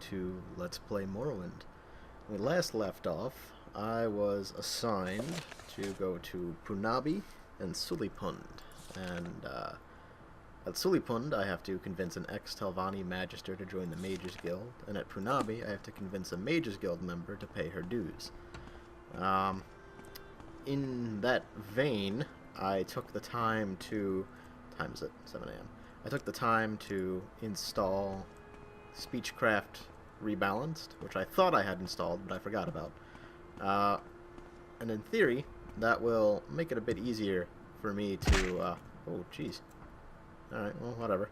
to Let's Play Morrowind. When we last left off, I was assigned to go to Punabi and Sulipund, and at Sulipund I have to convince an ex-Telvanni Magister to join the Mages Guild, and at Punabi I have to convince a Mages Guild member to pay her dues. In that vein, I took the time to... time is it? 7 a.m. I took the time to install Speechcraft Rebalanced, which I thought I had installed, but I forgot about. And in theory, that will make it a bit easier for me to... oh, jeez. Alright, well, whatever.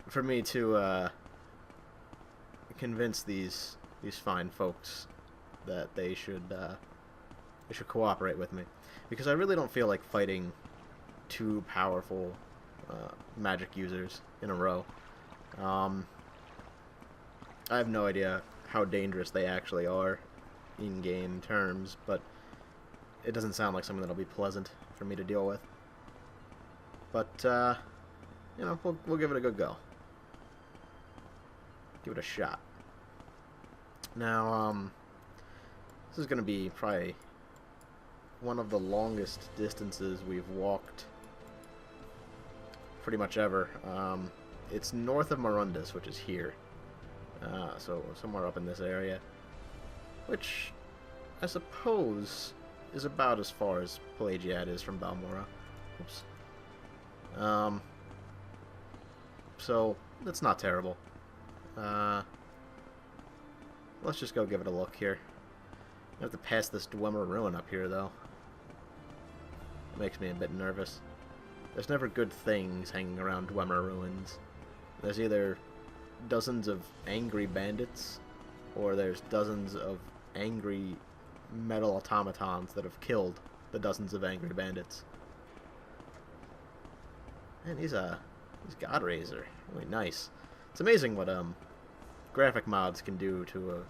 For me to convince these fine folks that they should cooperate with me. Because I really don't feel like fighting two powerful magic users in a row. I have no idea how dangerous they actually are in-game terms, but it doesn't sound like something that'll be pleasant for me to deal with. But, you know, we'll give it a good go. Give it a shot. Now, this is going to be probably one of the longest distances we've walked pretty much ever. It's north of Morundus, which is here. So somewhere up in this area. Which, I suppose, is about as far as Pelagiad is from Balmora. Oops. So, that's not terrible. Let's just go give it a look here. I have to pass this Dwemer ruin up here, though. Makes me a bit nervous. There's never good things hanging around Dwemer ruins. There's either dozens of angry bandits, or there's dozens of angry metal automatons that have killed the dozens of angry bandits. Man, he's Godrazor. Really nice. It's amazing what graphic mods can do to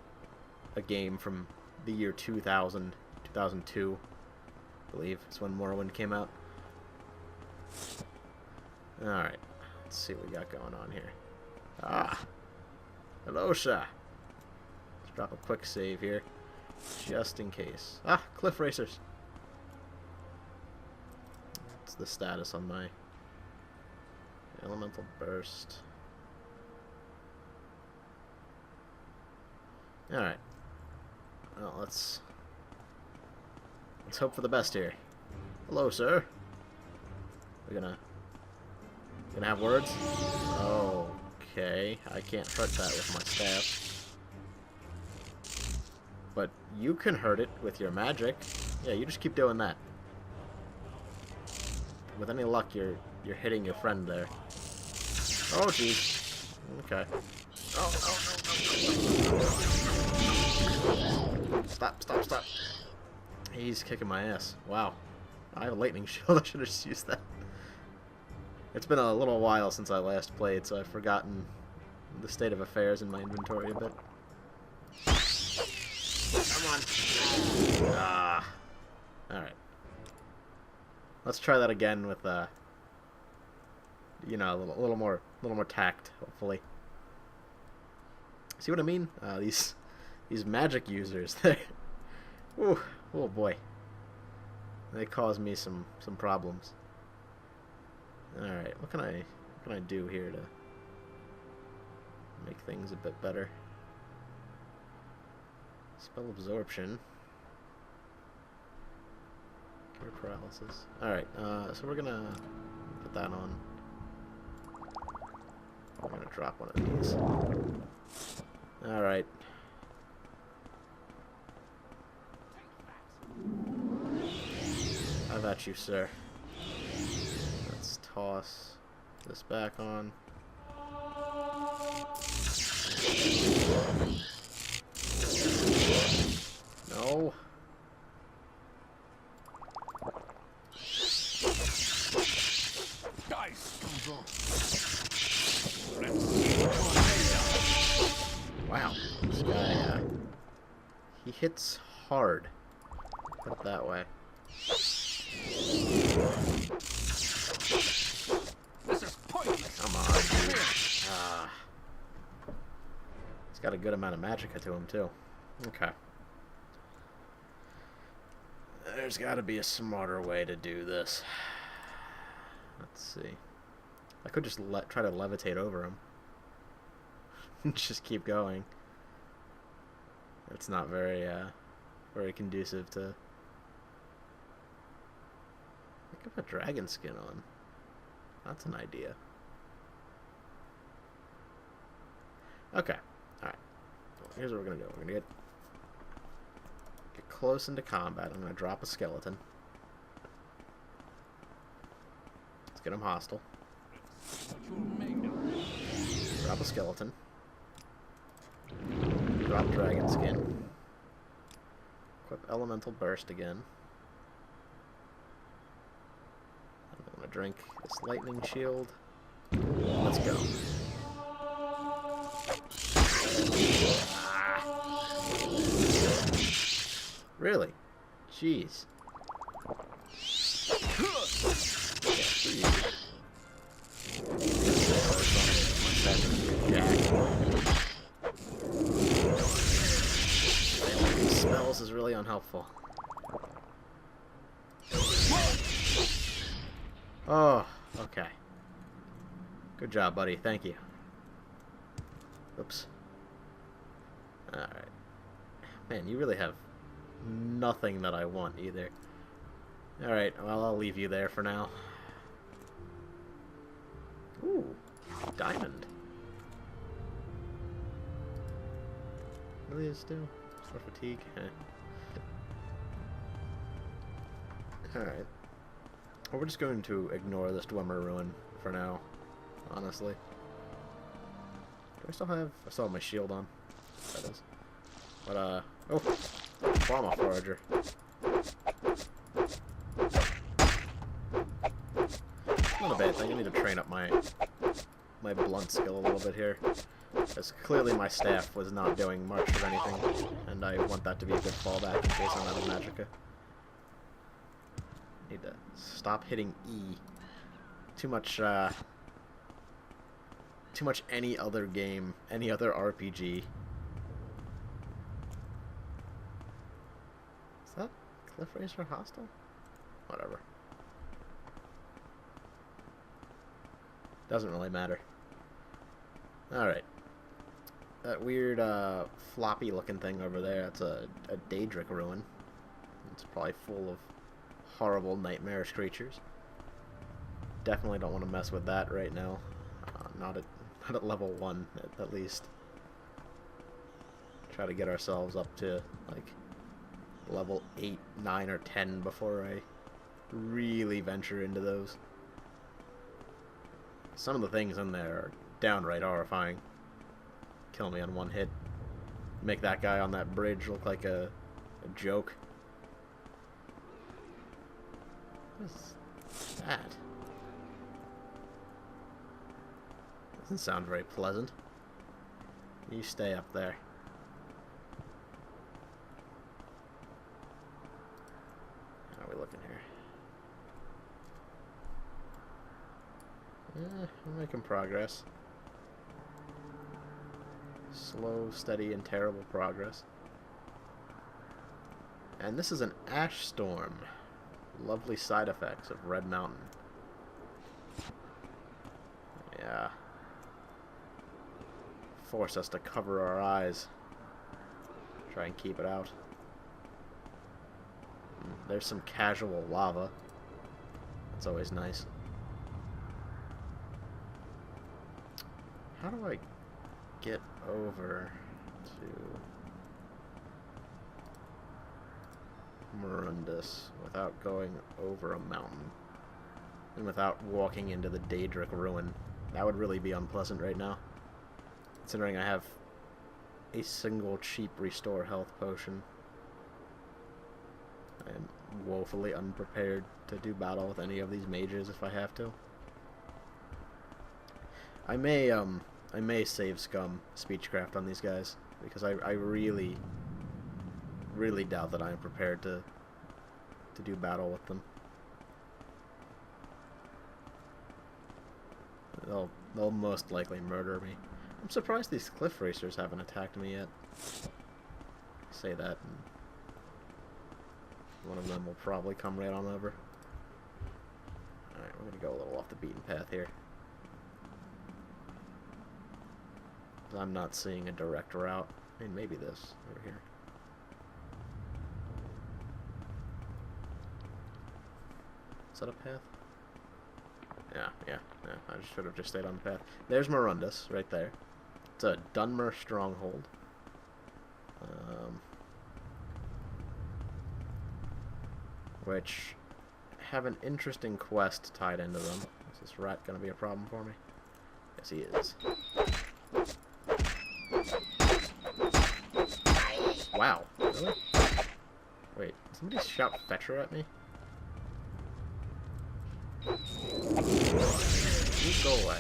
a game from the year 2000, 2002, I believe. It's when Morrowind came out. Alright, let's see what we got going on here. Ah! Hello, sir! Let's drop a quick save here, just in case. Ah! Cliff Racers! What's the status on my Elemental Burst? Alright. Well, let's hope for the best here. Hello, sir. We're gonna have words? Okay. I can't hurt that with my staff. But you can hurt it with your magic. Yeah, you just keep doing that. With any luck, you're hitting your friend there. Oh, jeez. Okay. Oh, no. Stop. He's kicking my ass. Wow. I have a lightning shield. I should have just used that. It's been a little while since I last played, so I've forgotten the state of affairs in my inventory a bit. Come on. Ah. Alright. Let's try that again with, you know, a little more tact, hopefully. See what I mean? These magic users, oh boy. They cause me some problems. Alright, what can I do here to make things a bit better? Spell absorption. Cure paralysis. Alright, so we're gonna put that on. We're gonna drop one of these. Alright. How about you, sir? Let's toss this back on. No. Wow, this guy, he hits hard. Put it that way. This is pointless. Come on, dude. He's got a good amount of magicka to him, too. Okay. There's got to be a smarter way to do this. Let's see. I could just try to levitate over him. Just keep going. It's not very, very conducive to... I could put dragon skin on. That's an idea. Okay. Alright. Well, here's what we're gonna do. We're gonna get close into combat. I'm gonna drop a skeleton. Let's get him hostile. Drop a skeleton. Drop dragon skin. Equip elemental burst again. I'm gonna drink this lightning shield. Let's go. Really? Jeez. Spells is really unhelpful. Oh, okay. Good job, buddy. Thank you. Oops. Alright. Man, you really have nothing that I want either. Alright, well, I'll leave you there for now. Ooh, diamond. What do these do? For fatigue? Alright. Well, we're just going to ignore this Dwemer Ruin for now, honestly. Do I still have... I still have my shield on. That is. But, oh! Pharma Forager. Not a bad thing. I need to train up my blunt skill a little bit here. Because clearly my staff was not doing much of anything, and I want that to be a good fallback in case I'm out of magicka. Need to stop hitting E. Too much any other game, any other RPG. Is that Cliff Racer hostile? Whatever. Doesn't really matter. Alright. That weird, floppy looking thing over there, that's a Daedric ruin. It's probably full of horrible, nightmarish creatures. Definitely don't want to mess with that right now. Not at level 1, at least. Try to get ourselves up to, like, level 8, 9, or 10 before I really venture into those. Some of the things in there are downright horrifying. Kill me on one hit. Make that guy on that bridge look like a joke. What is that? Doesn't sound very pleasant. You stay up there. How are we looking here? We're making progress. Slow, steady, and terrible progress. And this is an ash storm. Lovely side effects of Red Mountain. Yeah. Force us to cover our eyes. Try and keep it out. There's some casual lava. That's always nice. How do I get over to Morundus without going over a mountain and without walking into the Daedric ruin? That would really be unpleasant right now, considering I have a single cheap restore health potion. I am woefully unprepared to do battle with any of these mages if I have to. I may save scum Speechcraft on these guys, because I really doubt that I am prepared to do battle with them. They'll most likely murder me. I'm surprised these cliff racers haven't attacked me yet. Say that, and one of them will probably come right on over. Alright, we're gonna go a little off the beaten path here. I'm not seeing a direct route. I mean, maybe this, over here. Is that a path? Yeah. I should have just stayed on the path. There's Morundus, right there. It's a Dunmer stronghold. Which have an interesting quest tied into them. Is this rat gonna be a problem for me? Yes, he is. Wow, really? Wait, somebody shout Fetcher at me? You go away.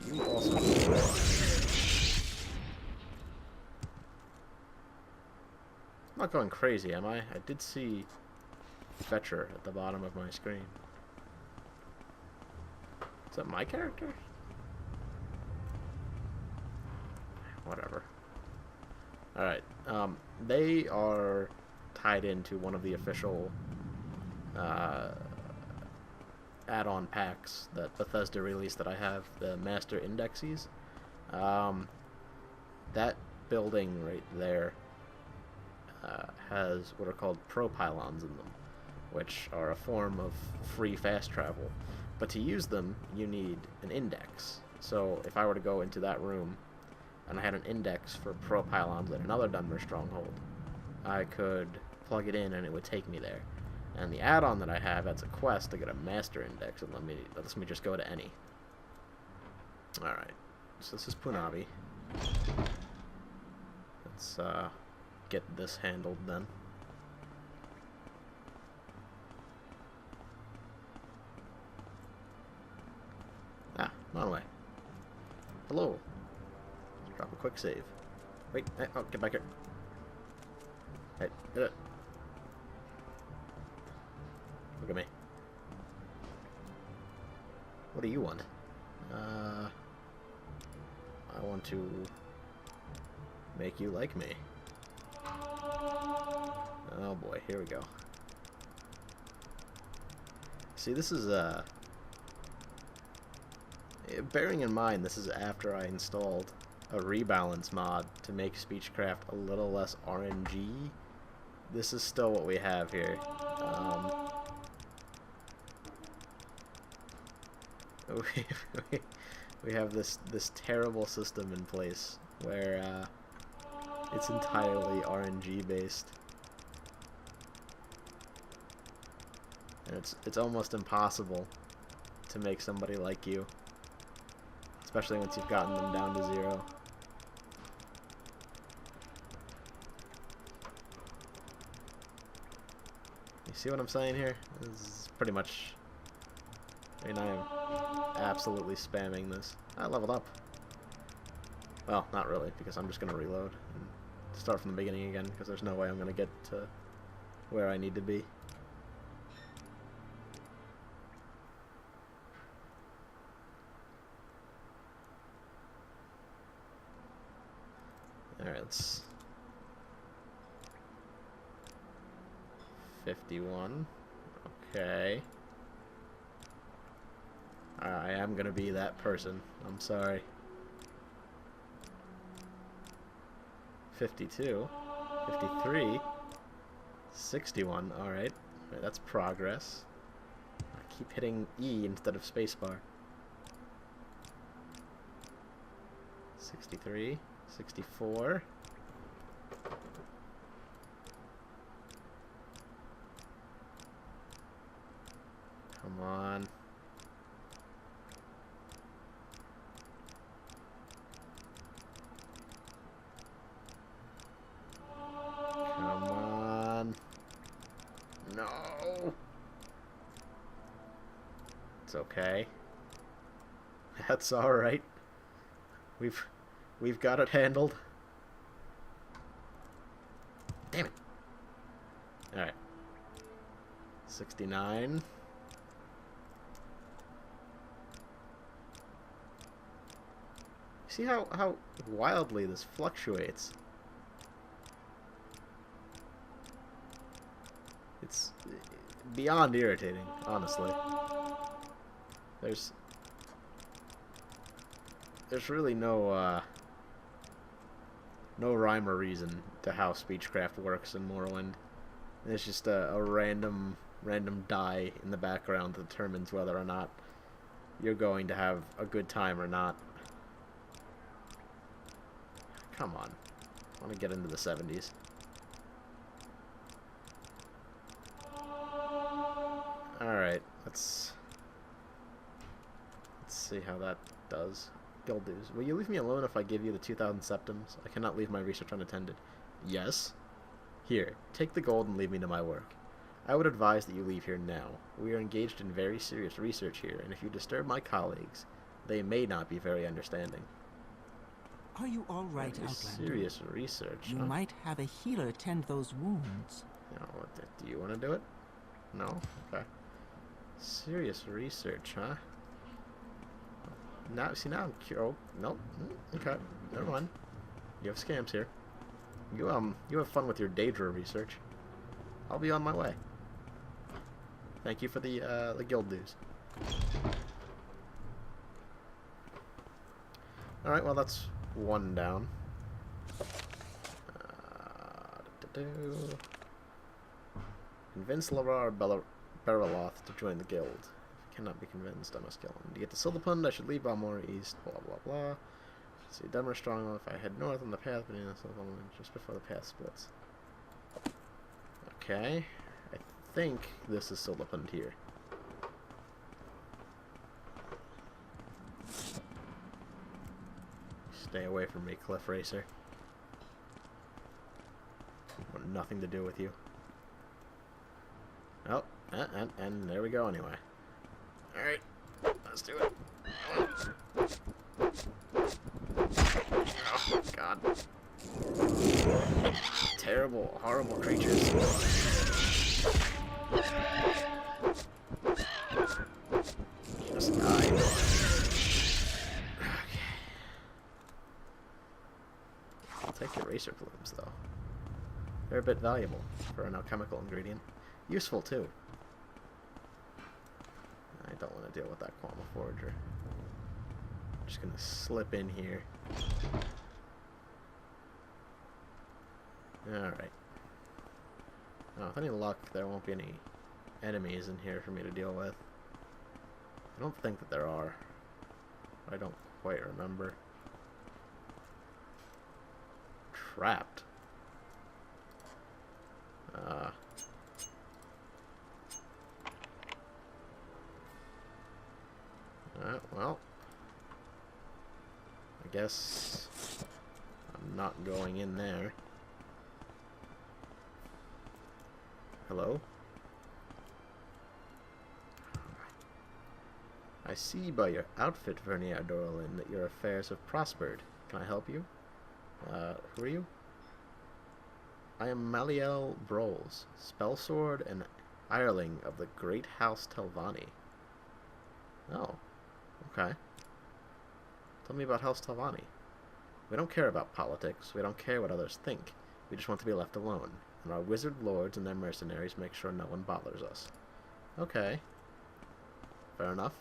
You also go away. I'm not going crazy, am I? I did see Fetcher at the bottom of my screen. Is that my character? Whatever. Alright, they are tied into one of the official add-on packs that Bethesda released that I have, the Master Indexes. That building right there has what are called pro-pylons in them, which are a form of free fast travel. But to use them, you need an index. So if I were to go into that room and I had an index for pro-pylons at another Dunmer stronghold, I could plug it in and it would take me there. And the add-on that I have, that's a quest to get a master index, and lets me just go to any. Alright, so this is Punavi. Let's get this handled then. Ah, Monway. Hello. Let's drop a quick save. Wait, hey, oh, get back here. Hey, get it. Look at me. What do you want? I want to make you like me. Oh boy, here we go. See, this is bearing in mind this is after I installed a rebalance mod to make Speechcraft a little less RNG. This is still what we have here. We have this terrible system in place where it's entirely RNG based, and it's almost impossible to make somebody like you, especially once you've gotten them down to 0. You see what I'm saying here? This is pretty much... I mean, I am absolutely spamming this. I leveled up. Well, not really, because I'm just going to reload and start from the beginning again, because there's no way I'm going to get to where I need to be. Alright, let's... 51. Okay. I am gonna be that person. I'm sorry. 52. 53. 61. Alright. That's progress. I keep hitting E instead of spacebar. 63. 64. Come on. Come on. No. It's okay. That's all right. We've got it handled. Damn it. All right. 69. See how wildly this fluctuates? It's beyond irritating, honestly. There's really no rhyme or reason to how Speechcraft works in Morrowind. It's just a random die in the background that determines whether or not you're going to have a good time or not. Come on. I want to get into the 70s. Alright, let's see how that does. Guild dues. Will you leave me alone if I give you the 2,000 septims? I cannot leave my research unattended. Yes. Here, take the gold and leave me to my work. I would advise that you leave here now. We are engaged in very serious research here, and if you disturb my colleagues, they may not be very understanding. Are you all right, Outlander? Serious research, You might have a healer tend those wounds. No, do you want to do it? No? Okay. Serious research, huh? Now, see, now I'm curious. Oh, nope. Okay, never mind. You have scams here. You have fun with your Daedra research. I'll be on my way. Thank you for the guild dues. All right, well that's one down. Convince Bereloth to join the guild. If you cannot be convinced, I must kill him. To get to Silderpund, I should leave Balmora east. Blah blah blah. See, Dumber strong if I head north on the path, but just before the path splits. Okay, I think this is Silderpund here. Stay away from me, Cliff Racer. I want nothing to do with you. Oh, and there we go anyway. Alright, let's do it. Oh, God. Terrible, horrible creatures. Just die. Okay. I'll take your racer plumes, though. They're a bit valuable for an alchemical ingredient. Useful, too. I don't want to deal with that Quama Forager. I'm just going to slip in here. Alright. Oh, with any luck, there won't be any enemies in here for me to deal with. I don't think that there are. I don't quite remember. Trapped. Well, I guess I'm not going in there. Hello? I see by your outfit, Vernier Dorlin, that your affairs have prospered. Can I help you? Who are you? I am Maliel Broles, Spellsword and hireling of the Great House Telvanni. Oh, okay. Tell me about House Telvanni. We don't care about politics. We don't care what others think. We just want to be left alone. And our wizard lords and their mercenaries make sure no one bothers us. Okay. Fair enough.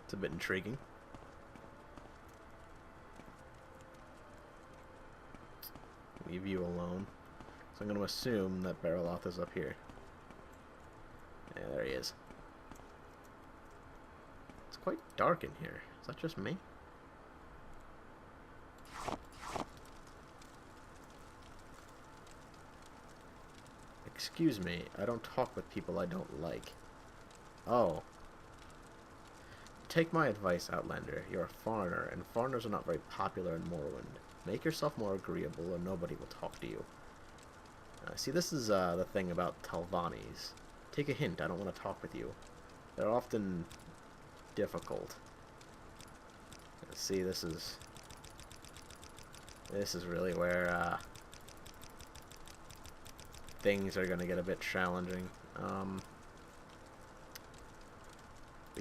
It's a bit intriguing. Leave you alone. So I'm going to assume that Bereloth is up here. Yeah, there he is. It's quite dark in here. Is that just me? Excuse me, I don't talk with people I don't like. Oh. Take my advice, Outlander. You're a foreigner, and foreigners are not very popular in Morrowind. Make yourself more agreeable, or nobody will talk to you. See, this is the thing about Telvannis. Take a hint, I don't want to talk with you. They're often difficult. See, this is really where things are going to get a bit challenging.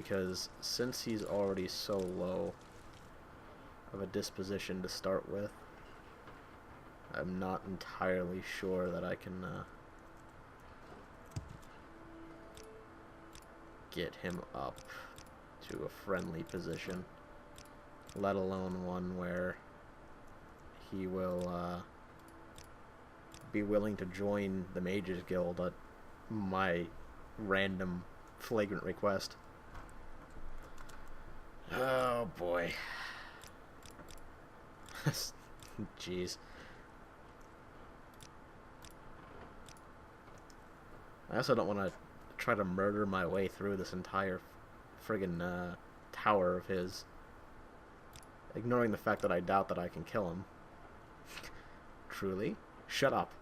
because since he's already so low of a disposition to start with, I'm not entirely sure that I can get him up to a friendly position, let alone one where he will be willing to join the Mages Guild at my random flagrant request. Oh boy. Jeez. I also don't want to try to murder my way through this entire friggin' tower of his, ignoring the fact that I doubt that I can kill him. Truly? Shut up.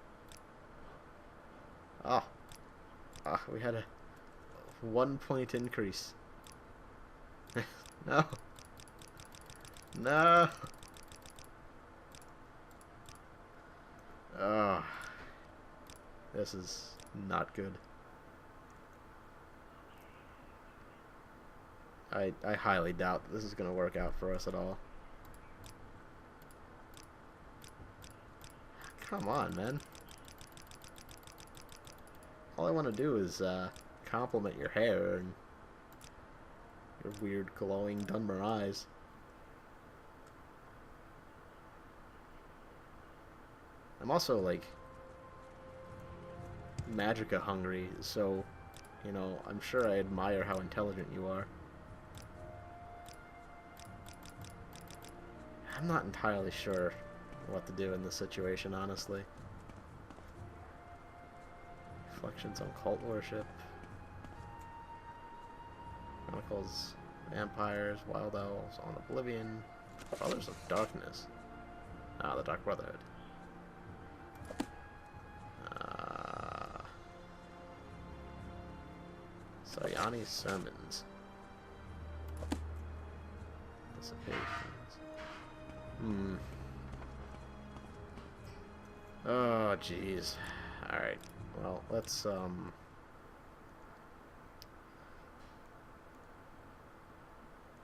Ah. Ah, we had a 1 point increase. No. No. Oh. This is not good. I highly doubt that this is going to work out for us at all. Come on, man. All I want to do is compliment your hair and your weird glowing Dunmer eyes. I'm also, like, Magicka hungry, so, you know, I'm sure I admire how intelligent you are. I'm not entirely sure what to do in this situation, honestly. Reflections on cult worship. Chronicles, vampires, wild elves, on Oblivion, Brothers of Darkness. Ah, the Dark Brotherhood. Sayani's sermons. Dissipations. Oh, jeez. Alright. Well, let's, I'm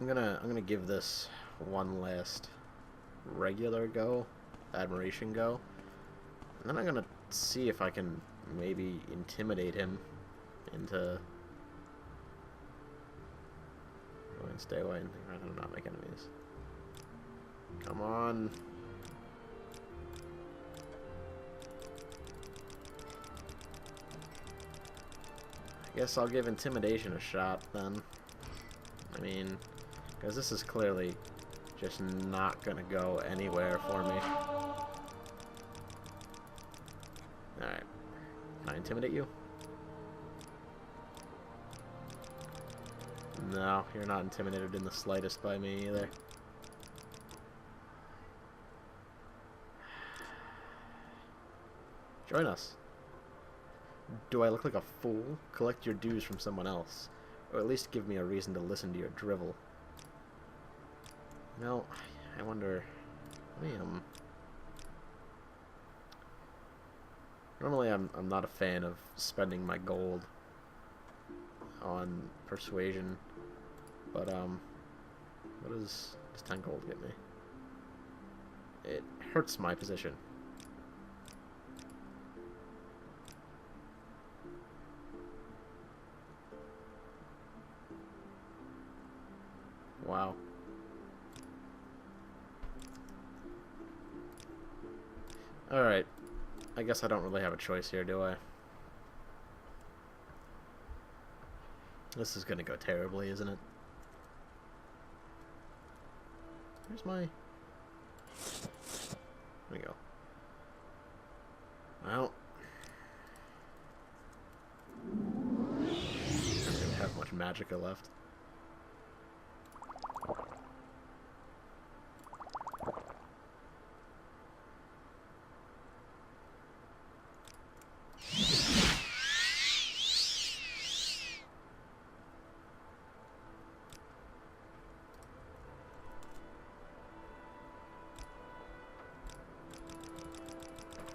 gonna give this one last regular go, admiration go, and then I'm gonna see if I can maybe intimidate him into going stay away and try to not make enemies. Come on. I guess I'll give intimidation a shot then. I mean, because this is clearly just not gonna go anywhere for me. Alright. Can I intimidate you? No, you're not intimidated in the slightest by me either. Join us. Do I look like a fool? Collect your dues from someone else. Or at least give me a reason to listen to your drivel. You know, I wonder... Normally I'm not a fan of spending my gold on persuasion. But, what does 10 gold get me? It hurts my position. Wow. Alright. I guess I don't really have a choice here, do I? This is gonna go terribly, isn't it? Where's my... There we go. Well... I don't really have much magicka left.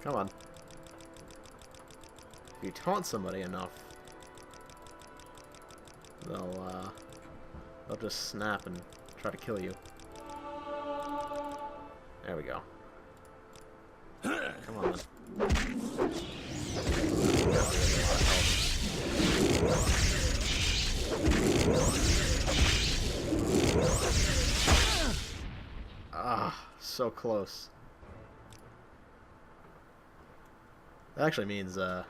Come on. If you taunt somebody enough, they'll they'll just snap and try to kill you. There we go. Come on, then. Ah, so close. That actually means I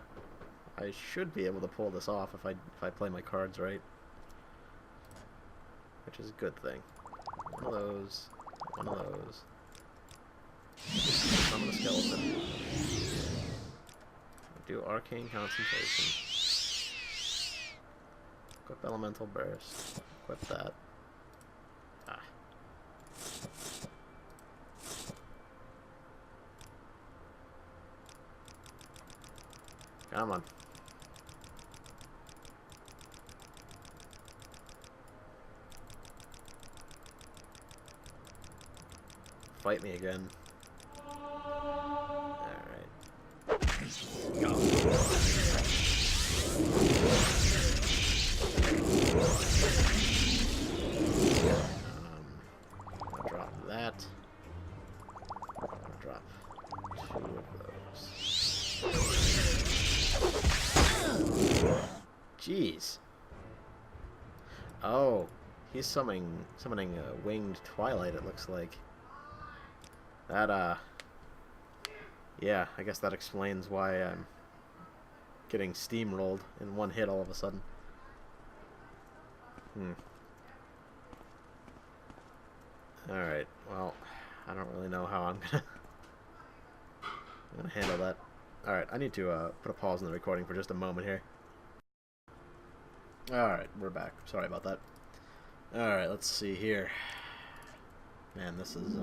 should be able to pull this off if I play my cards right, which is a good thing. One of those. One of those. Summon a skeleton. Do Arcane Concentration. Equip Elemental Burst. Equip that. Ah. Come on. Fight me again. Alright. Go. I'll drop that. I'll drop 2 of those. Jeez. Oh, he's summoning a winged twilight, it looks like. That, yeah, I guess that explains why I'm getting steamrolled in one hit all of a sudden. Alright, well, I don't really know how I'm gonna handle that. Alright, I need to put a pause in the recording for just a moment here. Alright, we're back. Sorry about that. Alright, let's see here. Man, this is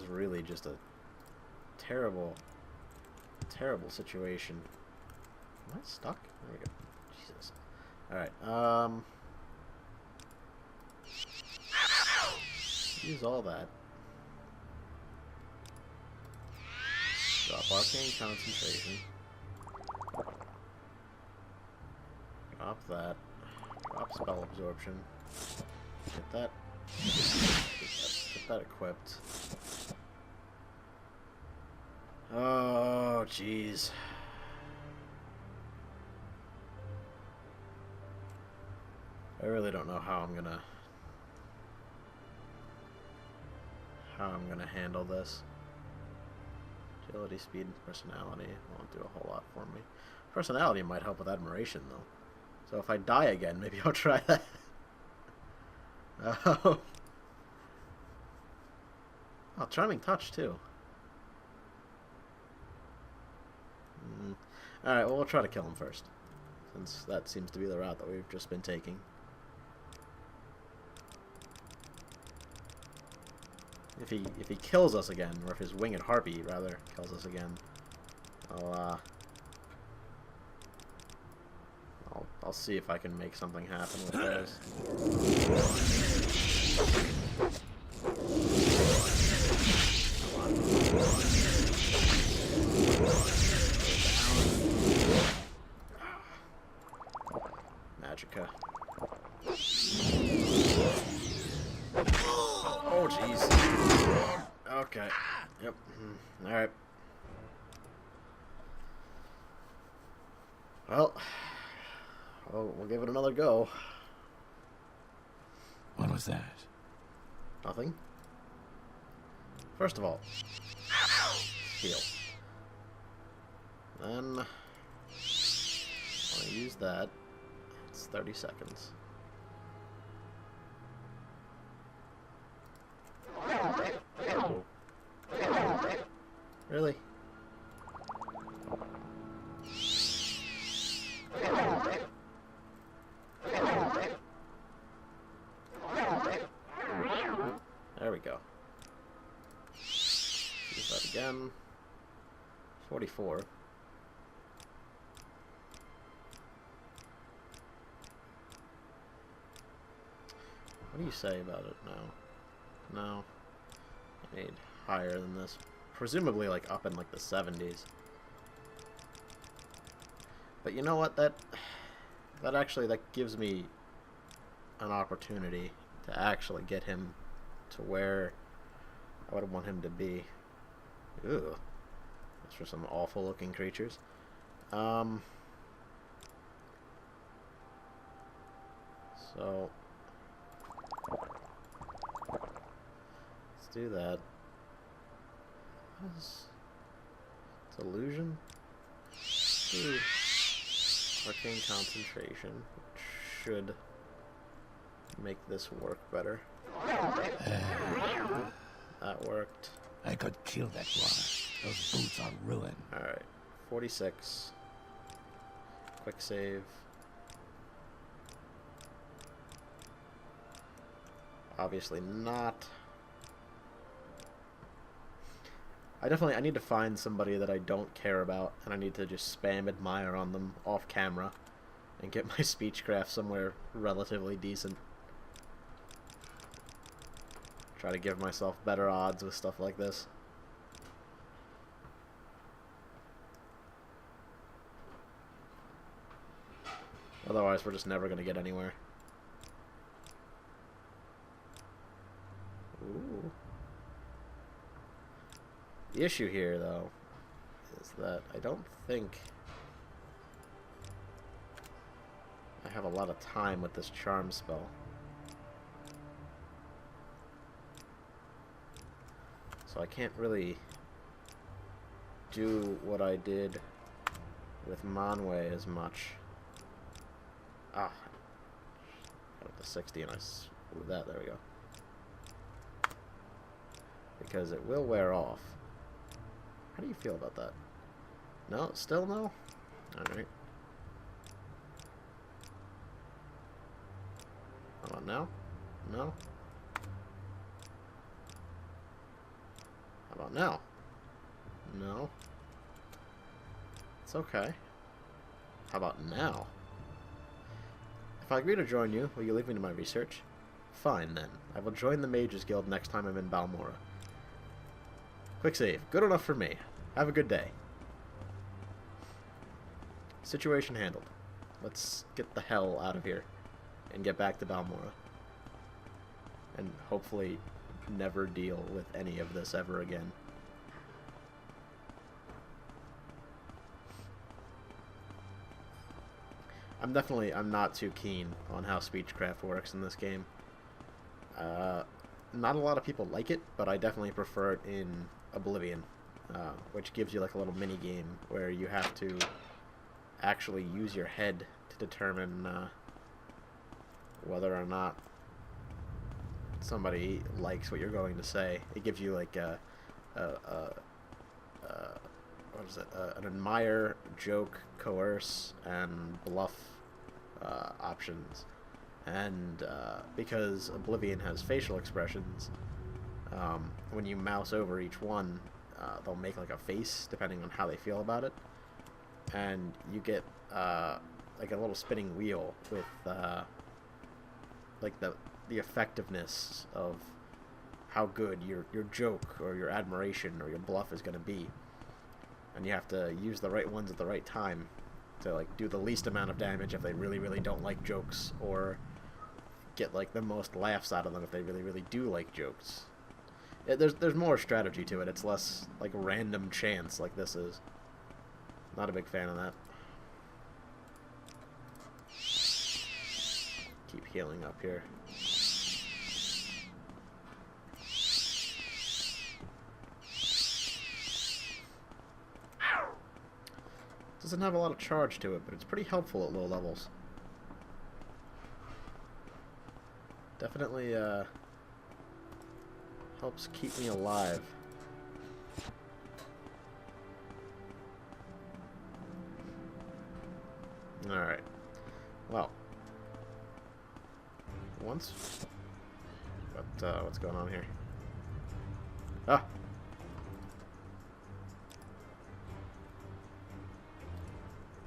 really just a terrible situation. Am I stuck? There we go. Jesus. Alright, use all that. Drop Arcane Concentration. Drop that. Drop Spell Absorption. Get that. Get that equipped. Oh, jeez. I really don't know how I'm gonna handle this. Agility, speed, and personality won't do a whole lot for me. Personality might help with admiration, though. So if I die again, maybe I'll try that. Oh, Charming Touch, too. Alright, well, we'll try to kill him first, since that seems to be the route that we've just been taking. If he kills us again, or if his winged harpy, rather, kills us again, I'll see if I can make something happen with those. Magica. Oh, jeez. Okay. Yep. Alright. Well, we'll give it another go. What was that? Nothing. First of all, heal. Then, I'll use that. It's 30 seconds. Really? There we go. Use that again. 44. What do you say about it now? No. I need higher than this. Presumably like up in like the 70s. But you know what? That gives me an opportunity to actually get him to where I would want him to be. Ooh. Those are some awful looking creatures. So let's do that. It's illusion. Ooh. Arcane concentration, which should make this work better. That worked. I could kill that one. Those boots are ruined. Alright. 46. Quick save. Obviously not. I need to find somebody that I don't care about, and I need to just spam admire on them off camera and get my speechcraft somewhere relatively decent. Try to give myself better odds with stuff like this. Otherwise, we're just never going to get anywhere. Ooh. The issue here, though, is that I don't think I have a lot of time with this charm spell. So I can't really do what I did with Manwë as much. Ah, got up to 60 and I blew that. There we go. Because it will wear off. How do you feel about that? No? Still no? Alright. How about now? No? How about now? No? It's okay. How about now? If I agree to join you, will you leave me to my research? Fine, then. I will join the Mages Guild next time I'm in Balmora. Quick save. Good enough for me. Have a good day. Situation handled. Let's get the hell out of here and get back to Balmora. And hopefully never deal with any of this ever again. I'm not too keen on how Speechcraft works in this game. Not a lot of people like it, but I definitely prefer it in Oblivion, which gives you like a little mini game where you have to actually use your head to determine whether or not somebody likes what you're going to say. It gives you like what is it? An admire, joke, coerce, and bluff options. And because Oblivion has facial expressions, when you mouse over each one, they'll make like a face depending on how they feel about it. And you get like a little spinning wheel with like the effectiveness of how good your joke or your admiration or your bluff is going to be. And you have to use the right ones at the right time to like do the least amount of damage if they really, really don't like jokes, or get like the most laughs out of them if they really, really do like jokes. There's more strategy to it. It's less like random chance like this is. Not a big fan of that. Keep healing up here. Doesn't have a lot of charge to it, but it's pretty helpful at low levels. Definitely helps keep me alive. Alright. Well. What's going on here? Ah!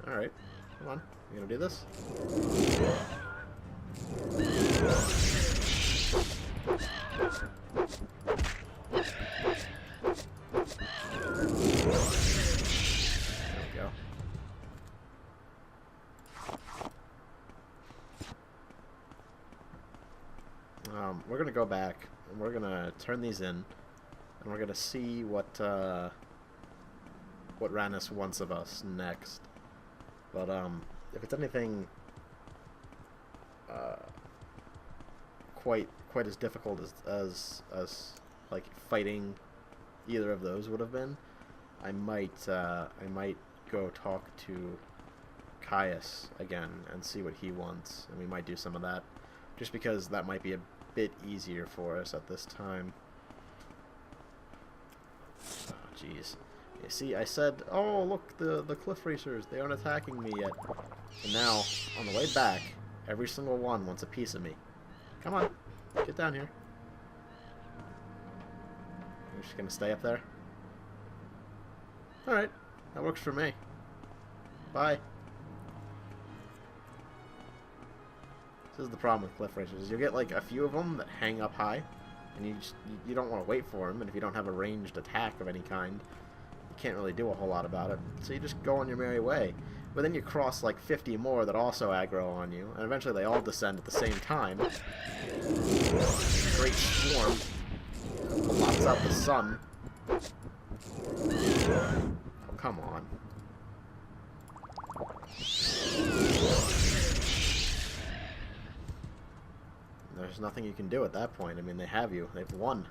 Alright. Come on. You gonna do this? There we go. go back, and we're gonna turn these in, and we're gonna see what Rannis wants of us next. But if it's anything quite as difficult as like fighting either of those would have been, I might go talk to Caius again and see what he wants, and we might do some of that, just because that might be a bit easier for us at this time. Oh, jeez. You see, I said, oh, look, the cliff racers, they aren't attacking me yet. And now, on the way back, every single one wants a piece of me. Come on, get down here. You're just gonna stay up there? Alright, that works for me. Bye. This is the problem with cliff racers. You'll get like a few of them that hang up high, and you don't want to wait for them, and if you don't have a ranged attack of any kind, you can't really do a whole lot about it. So you just go on your merry way. But then you cross like 50 more that also aggro on you, and eventually they all descend at the same time. Great swarm. Blocks out the sun. Oh, come on. There's nothing you can do at that point. I mean, they have you. They've won.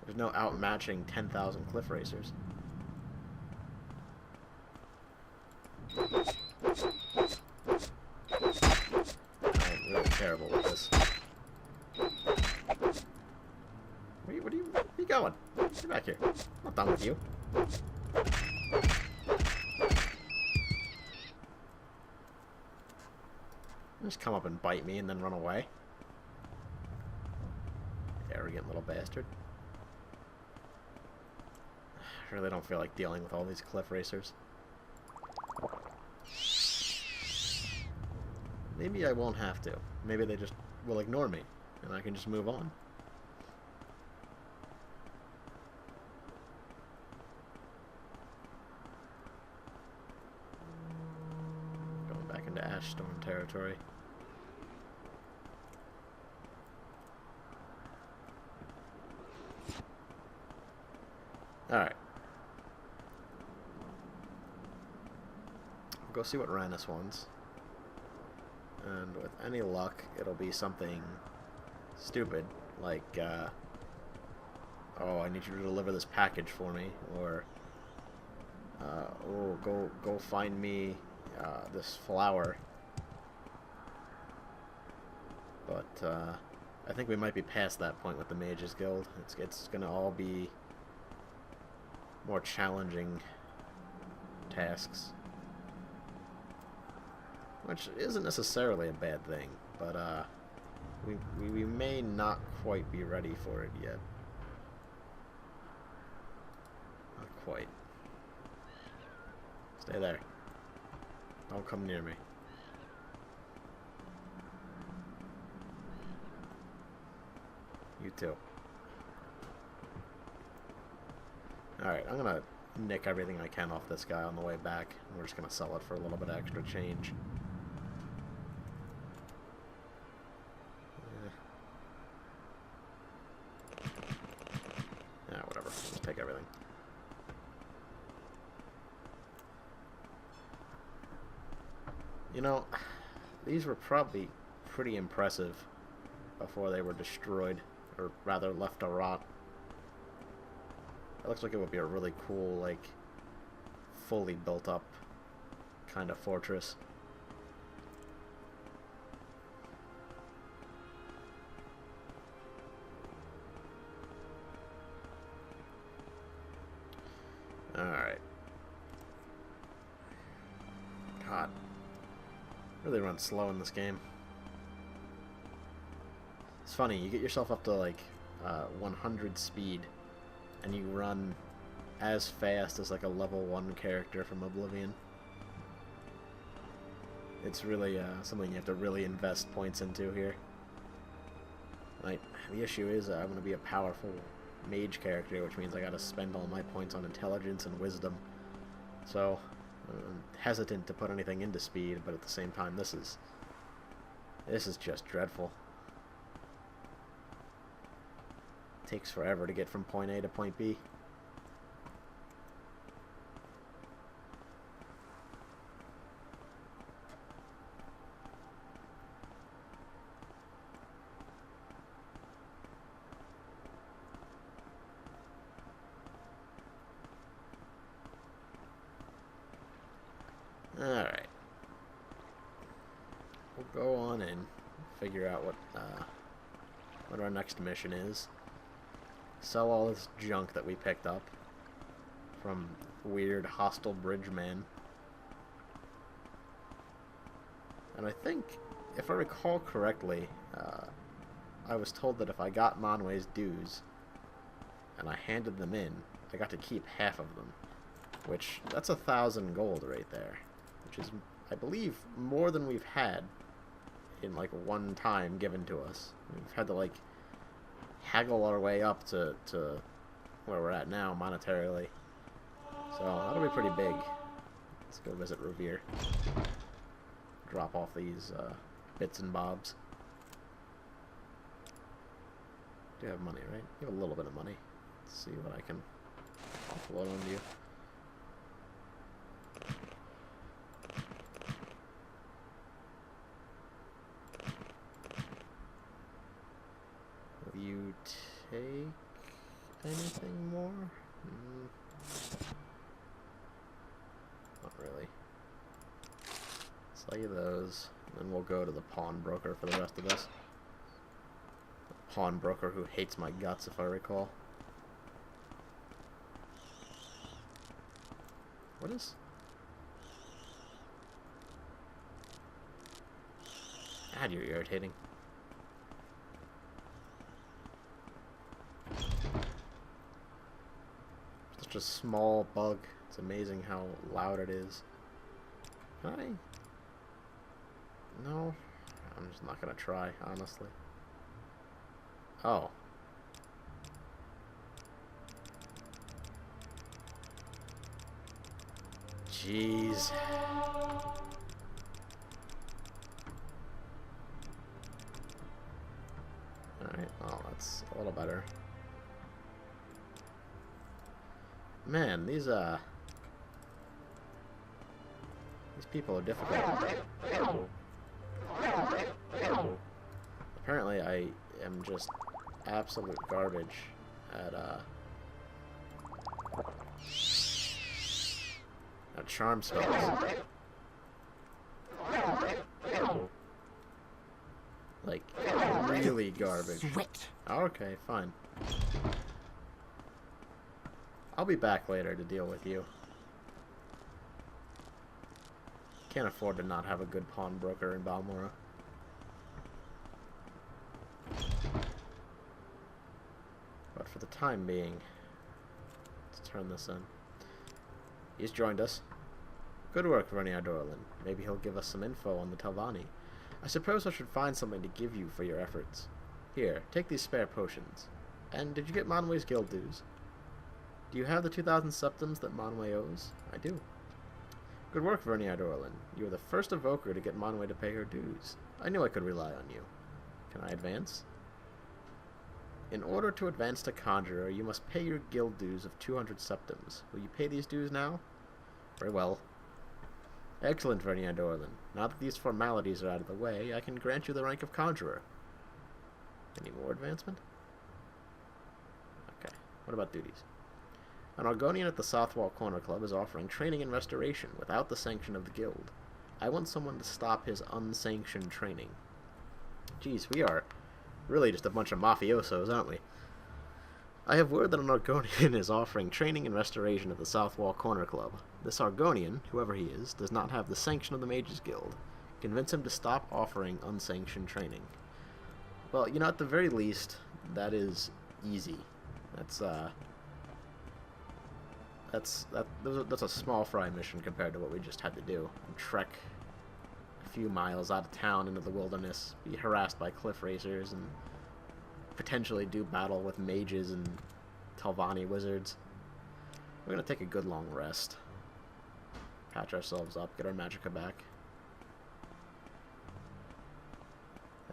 There's no outmatching 10,000 cliff racers. I am really terrible with this. Where are you going? Get back here. I'm not done with you. Just come up and bite me and then run away. Arrogant little bastard. I really don't feel like dealing with all these cliff racers. Maybe I won't have to. Maybe they just will ignore me, and I can just move on. Going back into Ashstorm territory. Alright. We'll go see what Rannis wants. And with any luck, it'll be something stupid, like, oh, I need you to deliver this package for me, or, oh, go find me, this flower. But, I think we might be past that point with the Mages Guild. It's gonna all be more challenging tasks. Which isn't necessarily a bad thing, but we may not quite be ready for it yet. Not quite. Stay there. Don't come near me. You too. Alright, I'm gonna nick everything I can off this guy on the way back. We're just gonna sell it for a little bit of extra change. Yeah, whatever. Just take everything. You know, these were probably pretty impressive before they were destroyed, or rather left to rot. It looks like it would be a really cool, like, fully built up kind of fortress. Alright. God. Really run slow in this game. It's funny, you get yourself up to like 100 speed and you run as fast as like a level 1 character from Oblivion. It's really something you have to really invest points into here. Like, the issue is I'm going to be a powerful mage character, which means I got to spend all my points on intelligence and wisdom. So I'm hesitant to put anything into speed, but at the same time this is just dreadful. Takes forever to get from point A to point B. Alright. We'll go on and figure out what our next mission is. Sell all this junk that we picked up from weird hostile bridge man. And I think, if I recall correctly, I was told that if I got Manwe's dues and I handed them in, I got to keep half of them. Which, that's 1,000 gold right there. Which is, I believe, more than we've had in, like, one time given to us. We've had to, like, haggle our way up to where we're at now, monetarily. So, that'll be pretty big. Let's go visit Revere. Drop off these bits and bobs. Do you have money, right? You have a little bit of money. Let's see what I can offload onto you. Will you take anything more? Not really. Sell you those, and then we'll go to the pawnbroker for the rest of this. The pawnbroker who hates my guts, if I recall. What is... God, you're irritating. Such a small bug. It's amazing how loud it is. Can I? No. I'm just not gonna try, honestly. Oh. Jeez. Alright, well, that's a little better. Man, these people are difficult. Apparently I am just absolute garbage at charm spells. Like, really garbage. Okay, fine. I'll be back later to deal with you. Can't afford to not have a good pawnbroker in Balmora. But for the time being, let's turn this in. He's joined us. Good work, Vernier Dorlin. Maybe he'll give us some info on the Telvanni. I suppose I should find something to give you for your efforts. Here, take these spare potions. And did you get Manwe's guild dues? Do you have the 2,000 septims that Manwe owes? I do. Good work, Vernier Dorlin. You were the first evoker to get Manwe to pay her dues. I knew I could rely on you. Can I advance? In order to advance to Conjurer, you must pay your guild dues of 200 septims. Will you pay these dues now? Very well. Excellent, Vernier Dorlin. Now that these formalities are out of the way, I can grant you the rank of Conjurer. Any more advancement? Okay. What about duties? An Argonian at the Southwall Corner Club is offering training and restoration without the sanction of the guild. I want someone to stop his unsanctioned training. Geez, we are really just a bunch of mafiosos, aren't we? I have word that an Argonian is offering training and restoration at the Southwall Corner Club. This Argonian, whoever he is, does not have the sanction of the Mages Guild. Convince him to stop offering unsanctioned training. Well, you know, at the very least, that is easy. That's a small fry mission compared to what we just had to do. Trek a few miles out of town into the wilderness, be harassed by cliff racers, and potentially do battle with mages and Telvanni wizards. We're gonna take a good long rest. Patch ourselves up, get our magicka back.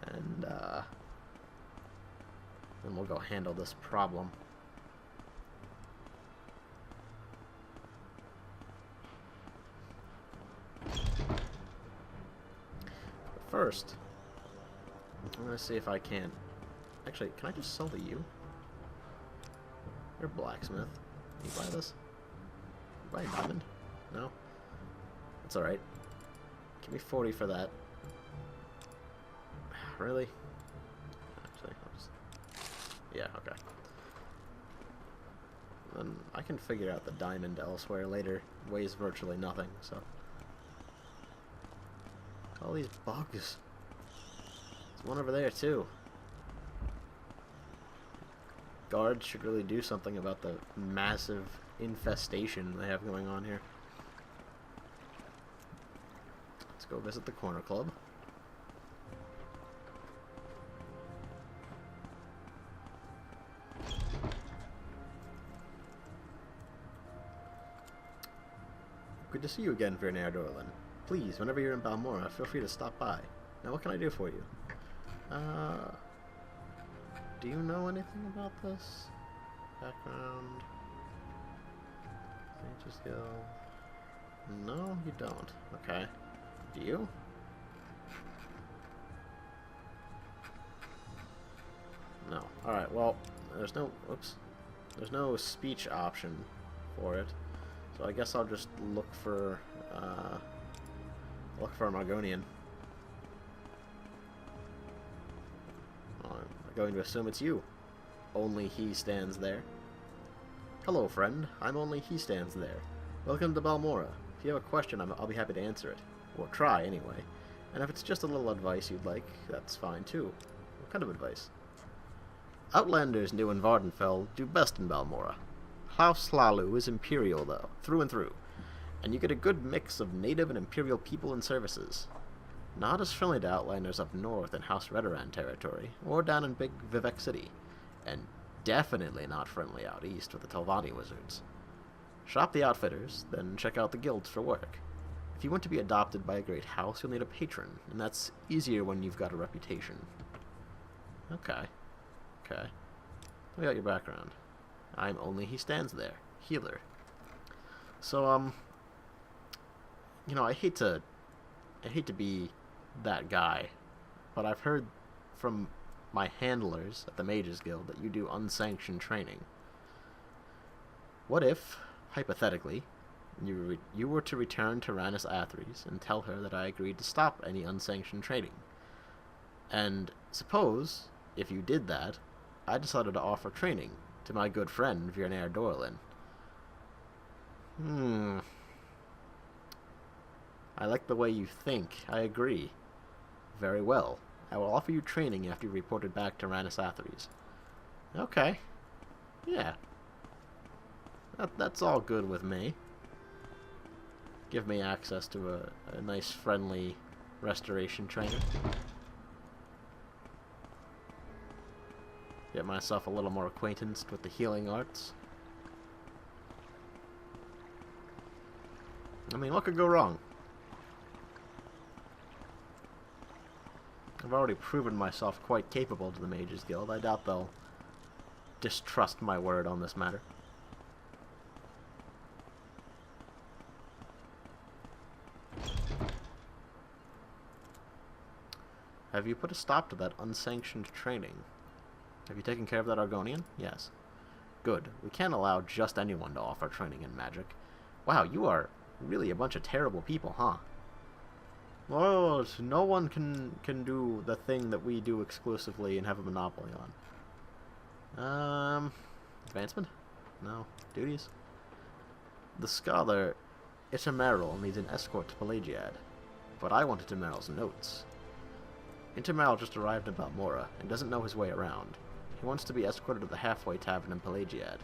And and we'll go handle this problem. But first, I'm gonna see if I can. Actually, can I just sell to you? You're a blacksmith. Can you buy this? Buy a diamond? No? That's alright. Give me 40 for that. Really? Actually, I'll just... Yeah, okay. Then I can figure out the diamond elsewhere later. Weighs virtually nothing, so... All these bugs. There's one over there, too. Guards should really do something about the massive infestation they have going on here. Let's go visit the corner club. Good to see you again, Vernare Dorlin. Please, whenever you're in Balmora, feel free to stop by. Now, what can I do for you? Do you know anything about this? Background? Mage's Guild? No, you don't. Okay. Do you? No. Alright, well, there's no... Oops. There's no speech option for it. So I guess I'll just look for a Margonian. I'm going to assume it's you. Only he stands there. Hello, friend. I'm Only He Stands There. Welcome to Balmora. If you have a question, I'll be happy to answer it. Or try, anyway. And if it's just a little advice you'd like, that's fine, too. What kind of advice? Outlanders new in Vardenfell do best in Balmora. House Slalu is Imperial, though, through and through. And you get a good mix of native and Imperial people and services. Not as friendly to Outlanders up north in House Redoran territory, or down in Big Vivek City. And definitely not friendly out east with the Telvanni wizards. Shop the outfitters, then check out the guilds for work. If you want to be adopted by a great house, you'll need a patron, and that's easier when you've got a reputation. Okay. Okay. Tell me about your background. I'm Only He Stands There. Healer. So, you know, I hate to be that guy, but I've heard from my handlers at the Mages Guild that you do unsanctioned training. What if, hypothetically, you were to return to Rannis Athres and tell her that I agreed to stop any unsanctioned trading? And suppose, if you did that, I decided to offer training to my good friend Vernare Dorlin. I like the way you think. I agree. Very well. I will offer you training after you reported back to Rannis Athres. Okay. Yeah. That's all good with me. Give me access to a nice, friendly restoration trainer. Get myself a little more acquainted with the healing arts. I mean, what could go wrong? I've already proven myself quite capable to the Mages Guild. I doubt they'll distrust my word on this matter. Have you put a stop to that unsanctioned training? Have you taken care of that Argonian? Yes. Good. We can't allow just anyone to offer training in magic. Wow, you are really a bunch of terrible people, huh? Well, no one can do the thing that we do exclusively and have a monopoly on. Advancement? No. Duties? The scholar Itameril needs an escort to Pelagiad, but I want Itameril's notes. Itameril just arrived in Balmora and doesn't know his way around. He wants to be escorted to the halfway tavern in Pelagiad.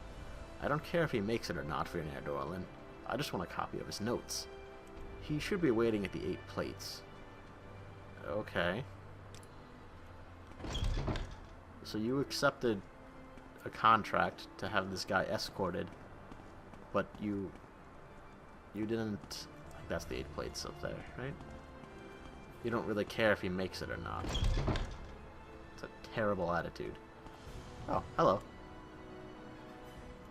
I don't care if he makes it or not, Vernare Dorlin. I just want a copy of his notes. He should be waiting at the 8 plates. Okay. So you accepted a contract to have this guy escorted, but you didn't... That's the 8 plates up there, right? You don't really care if he makes it or not. It's a terrible attitude. Oh, hello.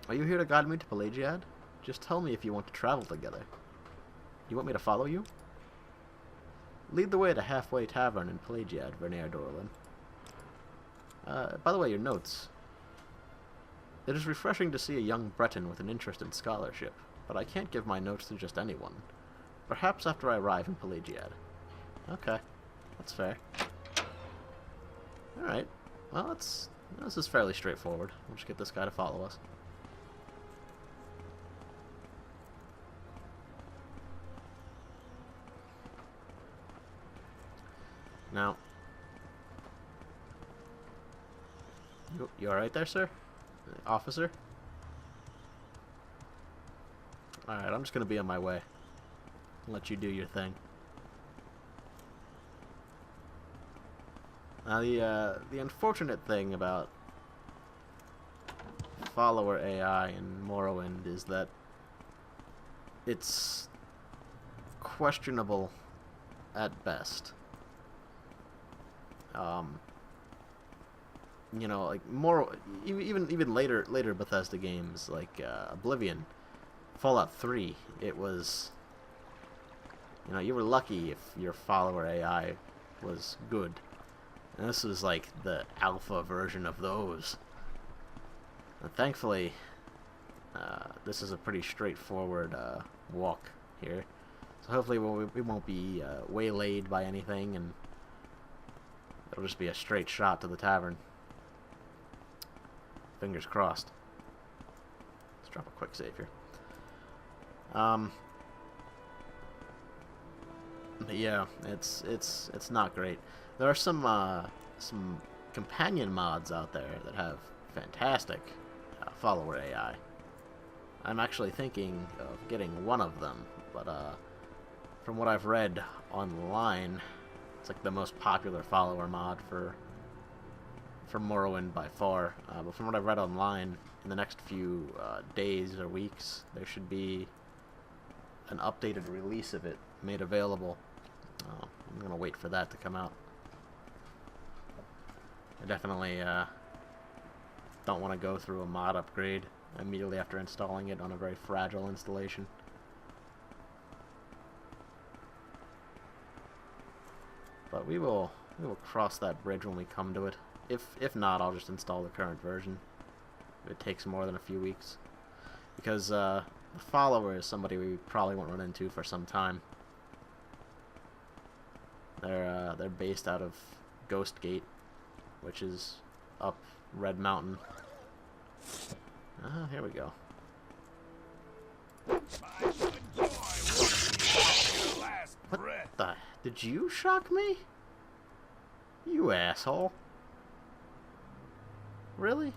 Are you here to guide me to Pelagiad? Just tell me if you want to travel together. You want me to follow you? Lead the way to Halfway Tavern in Pelagiad, Vernier Dorlin. By the way, your notes. It is refreshing to see a young Breton with an interest in scholarship, but I can't give my notes to just anyone. Perhaps after I arrive in Pelagiad. Okay, that's fair. Alright, well, this is fairly straightforward. We'll just get this guy to follow us. Now, you alright there, sir? Officer? Alright, I'm just gonna be on my way. Let you do your thing. Now, the unfortunate thing about follower AI in Morrowind is that it's questionable at best. You know, like even later Bethesda games like Oblivion, Fallout 3, it was, you know, you were lucky if your follower AI was good. And this is like the alpha version of those. And thankfully, this is a pretty straightforward walk here. So hopefully we won't be waylaid by anything, and it'll just be a straight shot to the tavern. Fingers crossed. Let's drop a quick save here. But yeah, it's not great. There are some companion mods out there that have fantastic follower AI. I'm actually thinking of getting one of them, but from what I've read online, it's like the most popular follower mod for Morrowind by far. But from what I've read online, in the next few days or weeks, there should be an updated release of it made available. I'm gonna wait for that to come out. I definitely don't want to go through a mod upgrade immediately after installing it on a very fragile installation. But we will cross that bridge when we come to it. If not, I'll just install the current version. If it takes more than a few weeks, because the follower is somebody we probably won't run into for some time. They're based out of Ghost Gate, which is up Red Mountain. Here we go. What the? Did you shock me? You asshole. Really?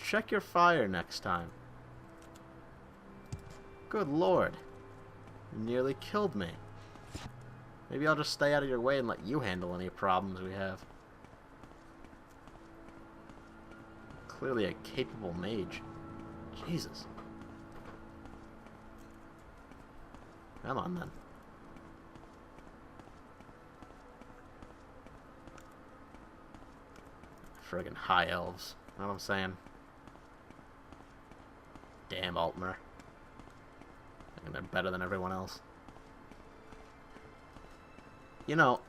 Check your fire next time. Good lord. You nearly killed me. Maybe I'll just stay out of your way and let you handle any problems we have. Clearly a capable mage. Jesus. Come on then. Friggin' high elves. Know what I'm saying? Damn Altmer. Thinking they're better than everyone else. You know,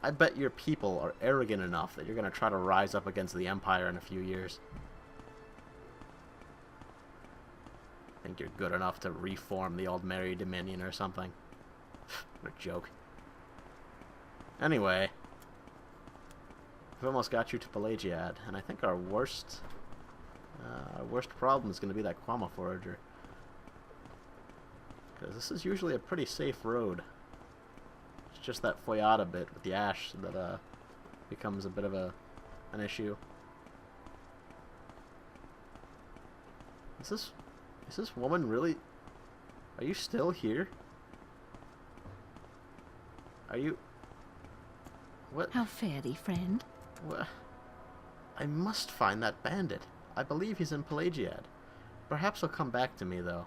I bet your people are arrogant enough that you're gonna try to rise up against the Empire in a few years. Think you're good enough to reform the old Mary Dominion or something. What a joke. Anyway, we've almost got you to Pelagiad, and I think our worst problem is going to be that Quama Forager. Because this is usually a pretty safe road. It's just that Foyata bit with the ash that becomes a bit of an issue. Is this woman really... Are you still here? Are you... What? How fare thee, friend? What? I must find that bandit. I believe he's in Pelagiad. Perhaps he'll come back to me, though.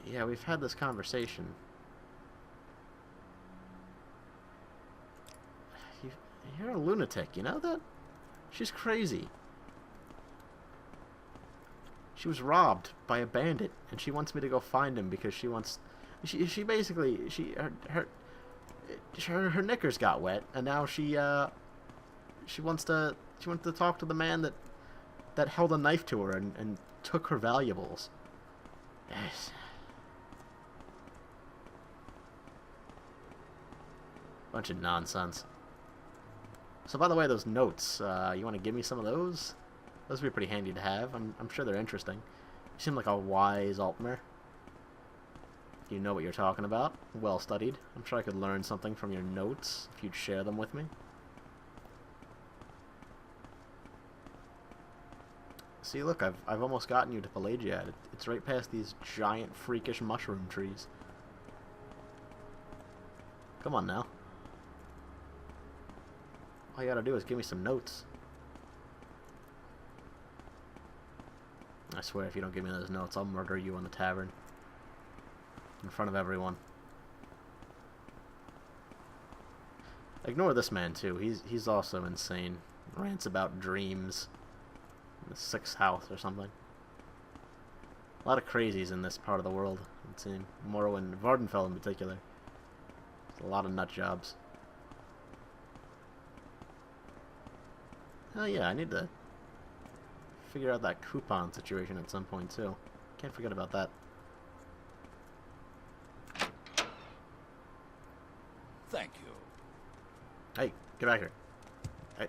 Yeah, we've had this conversation. You're a lunatic, you know that? She's crazy. She was robbed by a bandit, and she wants me to go find him because she wants... She basically... Her knickers got wet, and now she wants to talk to the man that held a knife to her and took her valuables. Yes. Bunch of nonsense. So, by the way, those notes, you want to give me some of those? Those would be pretty handy to have. I'm sure they're interesting. You seem like a wise Altmer. You know what you're talking about. Well studied. I'm sure I could learn something from your notes if you'd share them with me. See, look, I've almost gotten you to Pelagiad. It's right past these giant, freakish mushroom trees. Come on now. All you gotta do is give me some notes. I swear if you don't give me those notes, I'll murder you in the tavern. In front of everyone. Ignore this man too. He's also insane. Rants about dreams. In the 6th house or something. A lot of crazies in this part of the world. It seems. Morrowind, Vardenfell in particular. There's a lot of nut jobs. Oh yeah, I need to figure out that coupon situation at some point too. Can't forget about that. Thank you. Hey, get back here. Hey.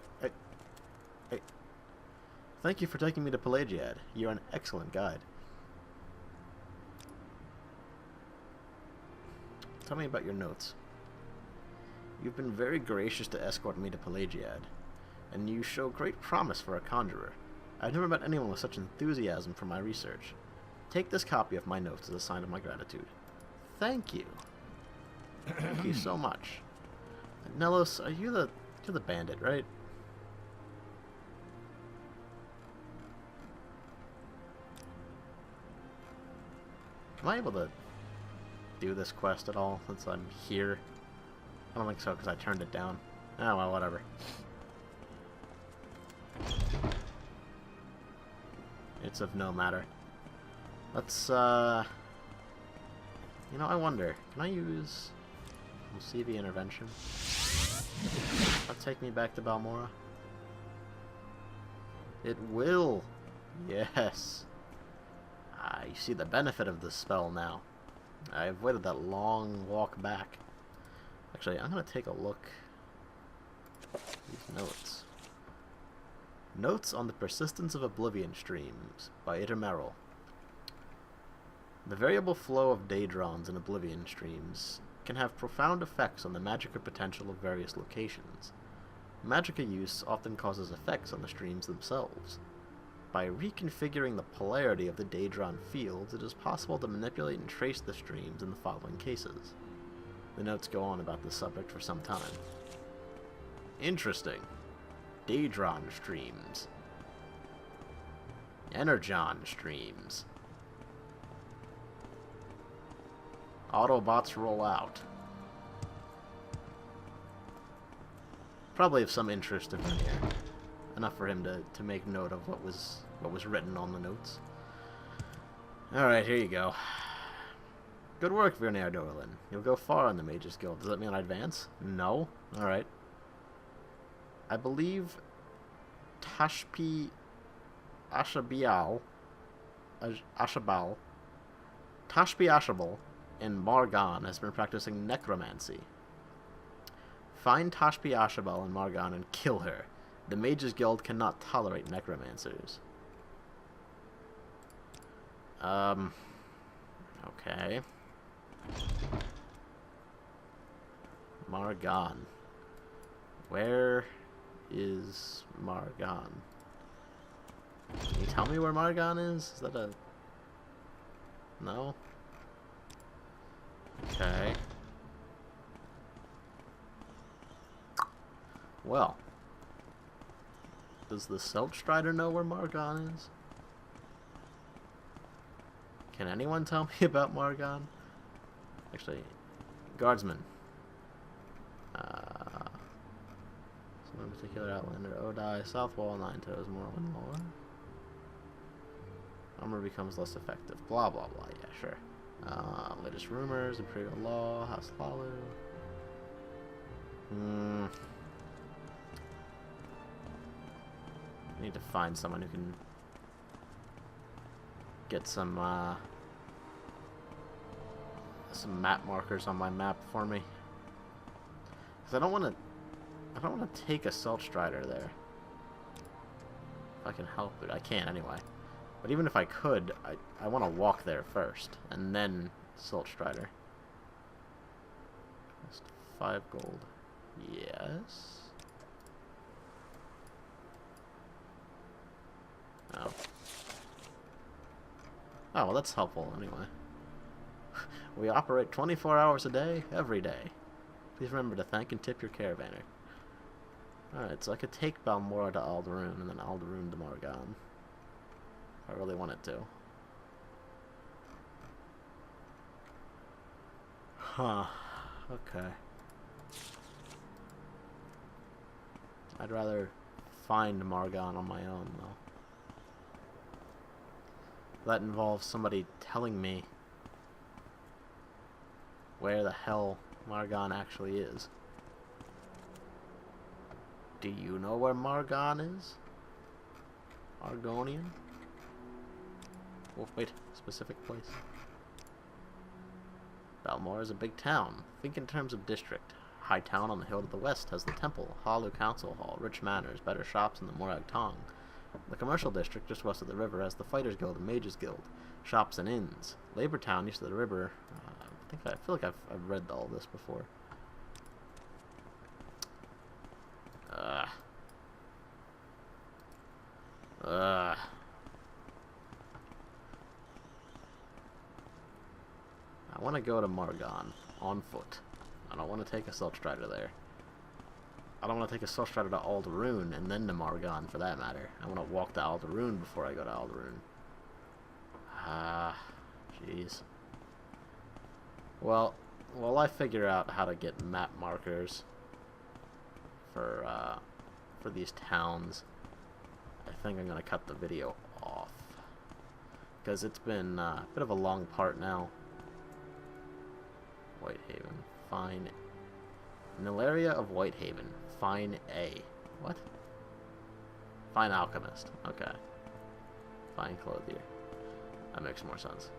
Thank you for taking me to Pelagiad. You're an excellent guide. Tell me about your notes. You've been very gracious to escort me to Pelagiad, and you show great promise for a conjurer. I've never met anyone with such enthusiasm for my research. Take this copy of my notes as a sign of my gratitude. Thank you. Thank you so much. Nellos, you're the bandit, right? Am I able to do this quest at all since I'm here? I don't think so because I turned it down. Oh well, whatever. It's of no matter. Let's, you know, I wonder, can I use CV intervention? That'll take me back to Balmora. It will! Yes! You see the benefit of this spell now. I avoided that long walk back. Actually, I'm going to take a look at these notes. Notes on the Persistence of Oblivion Streams by Itameril. The variable flow of daedrons in Oblivion streams can have profound effects on the magicka potential of various locations. Magicka use often causes effects on the streams themselves. By reconfiguring the polarity of the daedron fields, it is possible to manipulate and trace the streams in the following cases. The notes go on about this subject for some time. Interesting. Daedron streams. Energon streams. Autobots roll out. Probably of some interest to Vernier. Enough for him to make note of what was written on the notes. Alright, here you go. Good work, Vernier Dorlin. You'll go far in the Mages Guild. Does that mean I advance? No? Alright. I believe Tashpi Ashabal Tashpi Ashabal in Margan has been practicing necromancy. Find Tashpi Ashabal in Margan and kill her. The Mages Guild cannot tolerate necromancers. Okay. Margan. Where is Margan? Can you tell me where Margan is? Is that a... No? Okay. Well. Does the Seltstrider know where Margan is? Can anyone tell me about Margan? Actually, Guardsman. Particular Outlander, Odai, South Wall, Nine Toes, Morrowind Lore. Armor becomes less effective. Blah, blah, blah. Yeah, sure. Latest rumors, Imperial Law, House Lalu. Need to find someone who can get some map markers on my map for me. Because I don't want to take Assault Strider there. If I can help it. I can't anyway. But even if I could, I want to walk there first, and then Assault Strider. Just 5 gold. Yes. Oh. Oh, well, that's helpful anyway. We operate 24 hours a day, every day. Please remember to thank and tip your caravaner. Alright, so I could take Balmora to Alderaan, and then Alderaan to Morgan. If I really wanted to. Huh. Okay. I'd rather find Morgan on my own, though. That involves somebody telling me where the hell Morgan actually is. Do you know where Morgan is? Argonian? Oh, wait, specific place. Balmora is a big town. Think in terms of district. High town on the hill to the west has the temple, Halu Council Hall, rich manors, better shops, and the Morag Tong. The commercial district just west of the river has the Fighters Guild and Mages Guild, shops and inns. Labor Town east of the river. I feel like I've read all this before. I want to go to Morgan on foot. I don't want to take Assault Strider there. I don't want to take Assault Strider to Alderaan and then to Morgan, for that matter. I want to walk to Alderaan before I go to Alderaan. Jeez. Well, while I figure out how to get map markers for these towns, I think I'm gonna cut the video off because it's been a bit of a long part now. Whitehaven, fine. Nilaria of Whitehaven, fine A. What? Fine Alchemist. Okay. Fine Clothier. That makes more sense.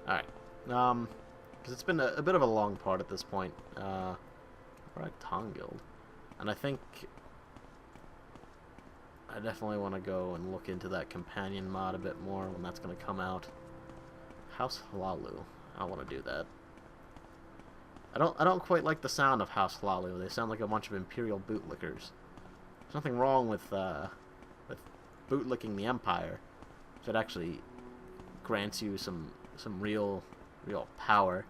All right. Because it's been a bit of a long part at this point. We're at Tong Guild, and I think I definitely want to go and look into that companion mod a bit more when that's going to come out. House Hlalu. I want to do that. I don't quite like the sound of House Hlalu. They sound like a bunch of Imperial bootlickers. There's nothing wrong with bootlicking the Empire. It actually grants you some real power.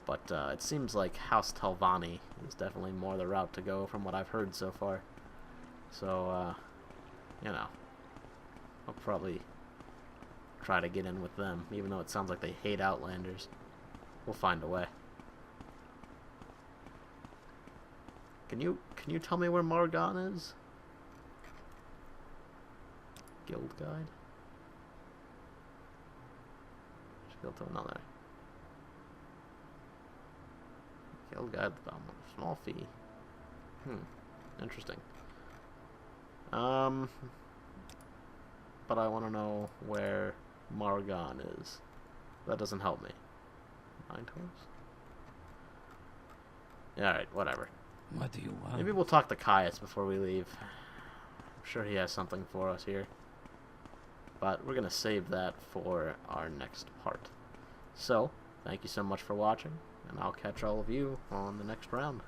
But it seems like House Telvanni is definitely more the route to go from what I've heard so far. So, you know, I'll probably try to get in with them, even though it sounds like they hate Outlanders. We'll find a way. Can you tell me where Morgan is? Guild guide. Just go to another. Guild guide, small fee. Interesting. But I want to know where Morgan is. That doesn't help me. Nine Toes? Alright, whatever. What do you want? Maybe we'll talk to Caius before we leave. I'm sure he has something for us here. But we're going to save that for our next part. So, thank you so much for watching, and I'll catch all of you on the next round.